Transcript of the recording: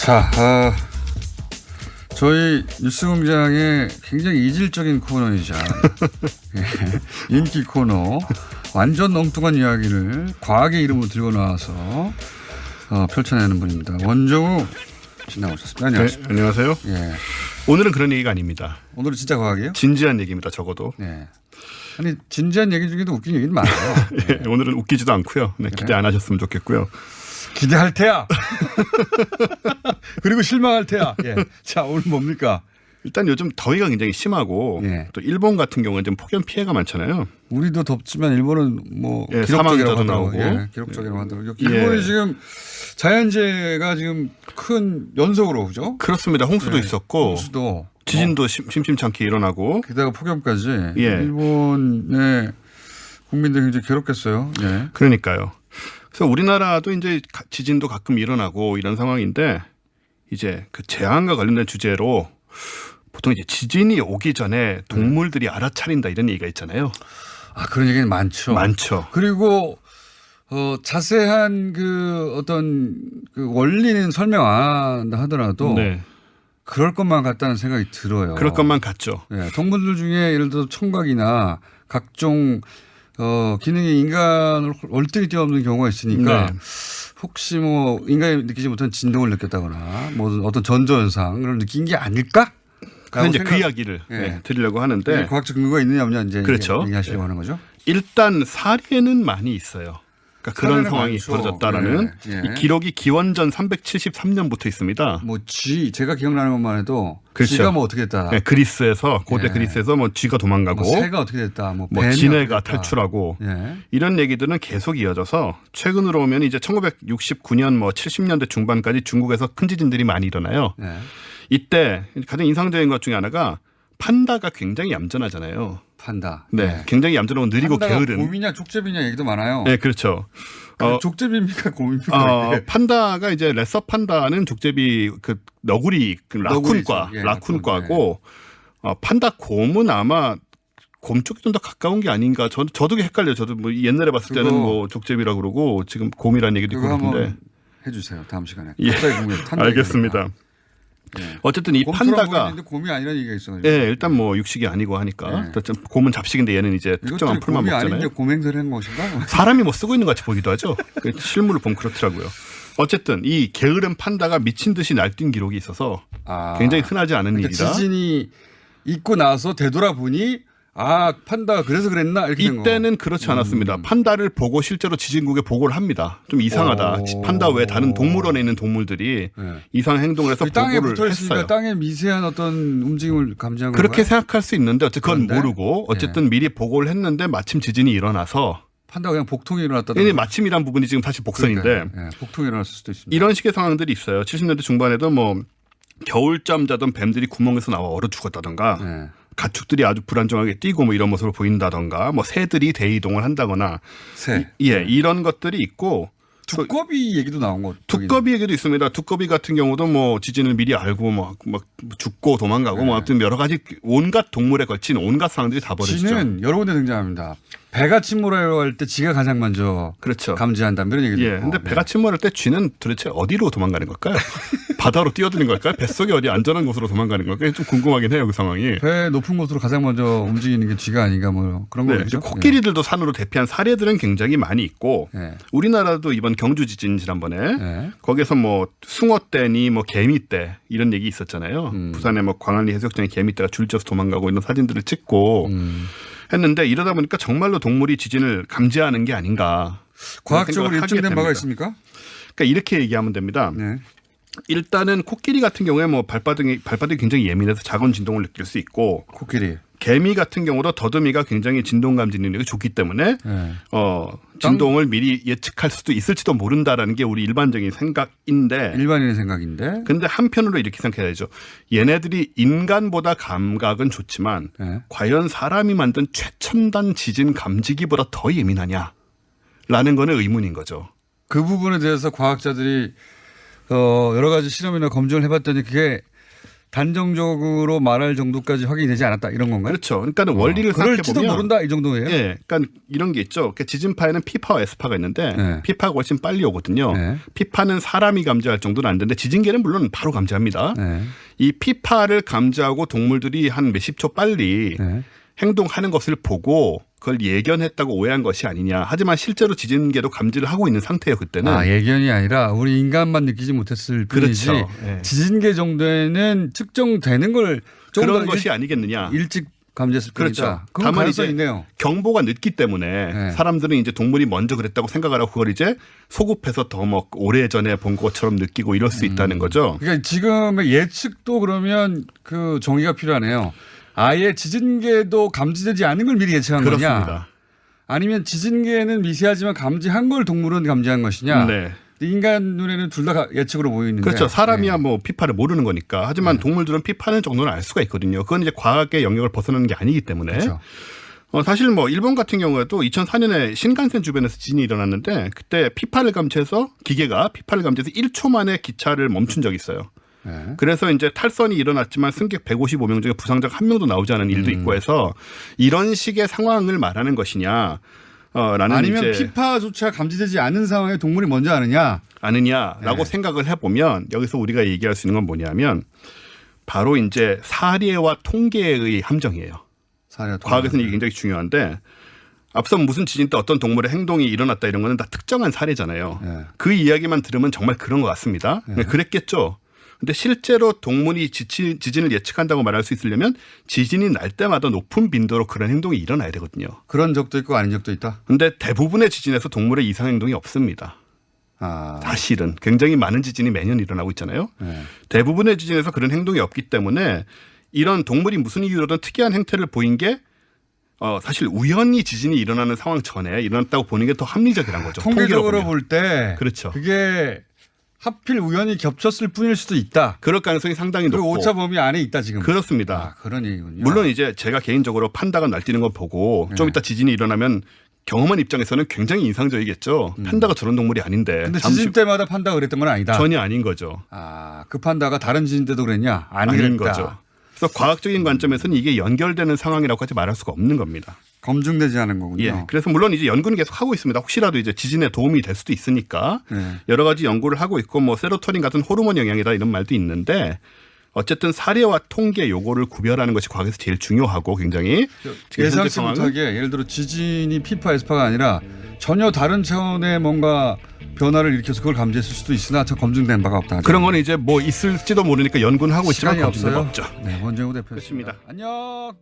자, 저희 뉴스공장의 굉장히 이질적인 코너이자 인기 코너 완전 엉뚱한 이야기를 과학의 이름으로 들고 나와서 펼쳐내는 분입니다. 원종우 씨 나오셨습니다. 안녕하십니까. 네, 안녕하세요. 예. 오늘은 그런 얘기가 아닙니다. 오늘은 진짜 과학이에요? 진지한 얘기입니다. 적어도. 네. 아니 진지한 얘기 중에도 웃긴 얘기는 많아요. 네, 오늘은 웃기지도 않고요. 네, 기대 안 하셨으면 좋겠고요. 기대할 테야. 그리고 실망할 테야. 예. 자, 오늘 뭡니까? 일단 요즘 더위가 굉장히 심하고 예. 또 일본 같은 경우는 좀 폭염 피해가 많잖아요. 우리도 덥지만 일본은 뭐 예, 기록적이라고 사망자도 하더라고요. 나오고. 예, 기록적이라고 하더라고요. 일본이 지금 자연재해가 지금 큰 연속으로 그죠? 그렇습니다. 홍수도 예, 있었고 홍수도 지진도 심심찮게 일어나고 게다가 폭염까지 예. 일본의 국민들이 굉장히 괴롭겠어요. 예. 그러니까요. 그래서 우리나라도 이제 지진도 가끔 일어나고 이런 상황인데 이제 그 재앙과 관련된 주제로 보통 이제 지진이 오기 전에 동물들이 알아차린다 이런 얘기가 있잖아요. 아, 그런 얘기는 많죠. 많죠. 그리고 자세한 그 어떤 그 원리는 설명 안 한다 하더라도 네. 그럴 것만 같다는 생각이 들어요. 그럴 것만 같죠. 네, 동물들 중에 예를 들어 청각이나 각종 기능이 인간을 월등히 뛰어넘는 경우가 있으니까 네. 혹시 뭐 인간이 느끼지 못한 진동을 느꼈다거나 뭐 어떤 전조현상을 느낀 게 아닐까? 그래서 이제 그 이야기를 네. 드리려고 하는데 과학적 근거가 있느냐 없느냐 이제 그렇죠. 얘기하시려고 하는 거죠. 일단 사례는 많이 있어요. 그러니까 그런 상황이 많죠. 벌어졌다라는 예. 이 기록이 기원전 373년부터 있습니다. 뭐 제가 기억나는 것만 해도 그렇죠. 쥐가 뭐 어떻게 됐다. 네, 그리스에서 고대 예. 그리스에서 뭐 쥐가 도망가고 뭐 새가 어떻게 됐다. 뭐 뭐 뱀이 진해가 어떻게 됐다. 탈출하고 예. 이런 얘기들은 계속 이어져서 최근으로 오면 이제 1969년 뭐 70년대 중반까지 중국에서 큰 지진들이 많이 일어나요. 예. 이때 가장 인상적인 것 중에 하나가 판다가 굉장히 얌전하잖아요. 판다. 네, 예. 굉장히 얌전하고 느리고 판다가 게으른. 곰이냐 족제비냐 얘기도 많아요. 네, 그렇죠. 족제비입니까 곰입니까? 판다가 이제 레서 판다는 족제비 그 너구리 그 라쿤과 예, 라쿤과고 판다 곰은 아마 곰 쪽이 좀 더 가까운 게 아닌가. 저도 헷갈려요. 저도 뭐 옛날에 봤을 때는 뭐 족제비라고 그러고 지금 곰이라는 얘기도 있고 그런데. 한번 해주세요. 다음 시간에. 예, 알겠습니다. 예. 어쨌든 이 판다가 곰이 아니라는 얘기가 있어요. 예, 일단 뭐 육식이 아니고 하니까 곰은 잡식인데 얘는 이제 특정한 풀만 곰이 먹잖아요. 아닌데 곰행세를 한 것인가? 사람이 뭐 쓰고 있는 것 같이 보기도 하죠. 실물을 보면 그렇더라고요. 어쨌든 이 게으른 판다가 미친 듯이 날뛴 기록이 있어서 굉장히 흔하지 않은 그러니까 일이다. 지진이 있고 나서 되돌아보니 판다가 그래서 그랬나 이렇게 된 거. 이때는 그렇지 않았습니다. 판다를 보고 실제로 지진국에 보고를 합니다. 좀 이상하다. 판다 외에 다른 동물원에 있는 동물들이 이상 행동을 해서 땅에 보고를 붙어 있으니까 했어요. 땅에 미세한 어떤 움직임을 감지한 건가요? 그렇게 생각할 수 있는데 어쨌든 그건 그런데? 모르고 어쨌든 미리 보고를 했는데 마침 지진이 일어나서 판다가 그냥 복통이 일어났다. 마침이란 부분이 지금 다시 복선인데 복통이 일어났을 수도 있습니다. 이런 식의 상황들이 있어요. 70년대 중반에도 뭐 겨울잠 자던 뱀들이 구멍에서 나와 얼어 죽었다던가 가축들이 아주 불안정하게 뛰고 뭐 이런 모습을 보인다던가 뭐 새들이 대이동을 한다거나 이런 것들이 있고 두꺼비 얘기도 나온 거. 두꺼비 얘기도 있습니다. 두꺼비 같은 경우도 뭐 지진을 미리 알고 막 죽고 도망가고 뭐 아무튼 여러 가지 온갖 동물에 걸친 온갖 상황들이 다 벌어지죠. 쥐는 여러 군데 등장합니다. 배가 침몰하려고 할 때 쥐가 가장 먼저 감지한다 이런 얘기도 있고. 근데 배가 침몰할 때 쥐는 도대체 어디로 도망가는 걸까요? 바다로 뛰어드는 걸까요? 뱃속이 어디 안전한 곳으로 도망가는 걸까요? 좀 궁금하긴 해요, 그 상황이. 배 높은 곳으로 가장 먼저 움직이는 게 쥐가 아닌가 뭐 그런 거죠. 코끼리들도 산으로 대피한 사례들은 굉장히 많이 있고 우리나라도 이번 경주 지진 지난번에 거기서 뭐 숭어떼니 뭐 개미떼 이런 얘기 있었잖아요. 부산에 뭐 광안리 해수욕장에 개미떼가 줄지어서 도망가고 이런 사진들을 찍고 했는데 이러다 보니까 정말로 동물이 지진을 감지하는 게 아닌가. 과학적으로 입증된 바가 있습니까? 그러니까 이렇게 얘기하면 됩니다. 일단은 코끼리 같은 경우에 뭐 발바닥이 굉장히 예민해서 작은 진동을 느낄 수 있고 코끼리. 개미 같은 경우도 더듬이가 굉장히 진동 감지 능력이 좋기 때문에 진동을 미리 예측할 수도 있을지도 모른다라는 게 우리 일반적인 생각인데 일반인의 생각인데 근데 한편으로 이렇게 생각해야죠. 얘네들이 인간보다 감각은 좋지만 과연 사람이 만든 최첨단 지진 감지기보다 더 예민하냐라는 거는 의문인 거죠. 그 부분에 대해서 과학자들이 여러 가지 실험이나 검증을 해봤더니 그게 단정적으로 말할 정도까지 확인이 되지 않았다 이런 건가요? 그렇죠. 그러니까 원리를 생각해 그럴지도 보면 모른다 이 정도예요. 예, 그러니까 이런 게 있죠. 그러니까 지진파에는 P파와 S파가 있는데 네. P파가 훨씬 빨리 오거든요. 네. P파는 사람이 감지할 정도는 안 되는데 지진계는 물론 바로 감지합니다. 네. 이 P파를 감지하고 동물들이 한 몇십 초 빨리 네. 행동하는 것을 보고 그걸 예견했다고 오해한 것이 아니냐. 하지만 실제로 지진계도 감지를 하고 있는 상태예요. 그때는. 아, 예견이 아니라 우리 인간만 느끼지 못했을 뿐이지 그렇죠. 네. 지진계 정도에는 측정되는 걸 좀 그런 더 것이 아니겠느냐. 일찍 감지했을 뿐이다. 그렇죠. 그건 다만 가능성이 이제 있네요. 경보가 늦기 때문에 네. 사람들은 이제 동물이 먼저 그랬다고 생각을 하고 그걸 이제 소급해서 더 뭐 오래전에 본 것처럼 느끼고 이럴 수 있다는 거죠. 그러니까 지금의 예측도 그러면 그 정의가 필요하네요. 아예 지진계도 감지되지 않은 걸 미리 예측한 그렇습니다. 거냐. 아니면 지진계는 미세하지만 감지한 걸 동물은 감지한 것이냐. 네. 인간 눈에는 둘 다 예측으로 보이는데. 그렇죠. 사람이야 네. 뭐 피파를 모르는 거니까. 하지만 동물들은 피파는 정도는 알 수가 있거든요. 그건 이제 과학의 영역을 벗어나는 게 아니기 때문에. 그렇죠. 사실 뭐 일본 같은 경우에도 2004년에 신간센 주변에서 지진이 일어났는데 그때 피파를 감지해서 기계가 피파를 감지해서 1초 만에 기차를 멈춘 적이 있어요. 네. 그래서 이제 탈선이 일어났지만 승객 155명 중에 부상자 1명도 나오지 않은 일도 있고 해서 이런 식의 상황을 말하는 것이냐. 라는 아니면 이제 피파조차 감지되지 않은 상황에 동물이 먼저 아느냐라고 네. 생각을 해보면 여기서 우리가 얘기할 수 있는 건 뭐냐면 바로 이제 사례와 통계의 함정이에요. 과학에서는 이게 굉장히 중요한데 앞서 무슨 지진 때 어떤 동물의 행동이 일어났다 이런 거는 다 특정한 사례잖아요. 네. 그 이야기만 들으면 정말 그런 것 같습니다. 네. 그랬겠죠. 근데 실제로 동물이 지진을 예측한다고 말할 수 있으려면 지진이 날 때마다 높은 빈도로 그런 행동이 일어나야 되거든요. 그런 적도 있고 아닌 적도 있다. 근데 대부분의 지진에서 동물의 이상 행동이 없습니다. 사실은 굉장히 많은 지진이 매년 일어나고 있잖아요. 네. 대부분의 지진에서 그런 행동이 없기 때문에 이런 동물이 무슨 이유로든 특이한 행태를 보인 게 사실 우연히 지진이 일어나는 상황 전에 일어났다고 보는 게 더 합리적이란 거죠. 통계적으로 볼 때 그렇죠. 그게 하필 우연히 겹쳤을 뿐일 수도 있다. 그럴 가능성이 상당히 그리고 높고. 오차 범위 안에 있다 지금. 그렇습니다. 그런 얘기군요. 물론 이제 제가 개인적으로 판다가 날뛰는 거 보고 좀 이따 지진이 일어나면 경험한 입장에서는 굉장히 인상적이겠죠. 판다가 저런 동물이 아닌데. 근데 지진 때마다 판다가 그랬던 건 아니다. 전혀 아닌 거죠. 그 판다가 다른 지진 때도 그랬냐? 아닌 거죠. 그래서 과학적인 관점에서는 이게 연결되는 상황이라고까지 말할 수가 없는 겁니다. 검증되지 않은 거군요. 예. 그래서 물론 이제 연구는 계속 하고 있습니다. 혹시라도 이제 지진에 도움이 될 수도 있으니까 여러 가지 연구를 하고 있고 뭐 세로토닌 같은 호르몬 영향이다 이런 말도 있는데 어쨌든 사례와 통계 요거를 구별하는 것이 과학에서 제일 중요하고 굉장히 예상치 못하게 예를 들어 지진이 피파 에스파가 아니라 전혀 다른 차원의 뭔가 변화를 일으켜서 그걸 감지했을 수도 있으나 저 검증된 바가 없다. 그런 건 이제 뭐 있을지도 모르니까 연구는 하고 있지만 검증된 바 없죠. 네, 원정우 대표였습니다. 그렇습니다. 안녕.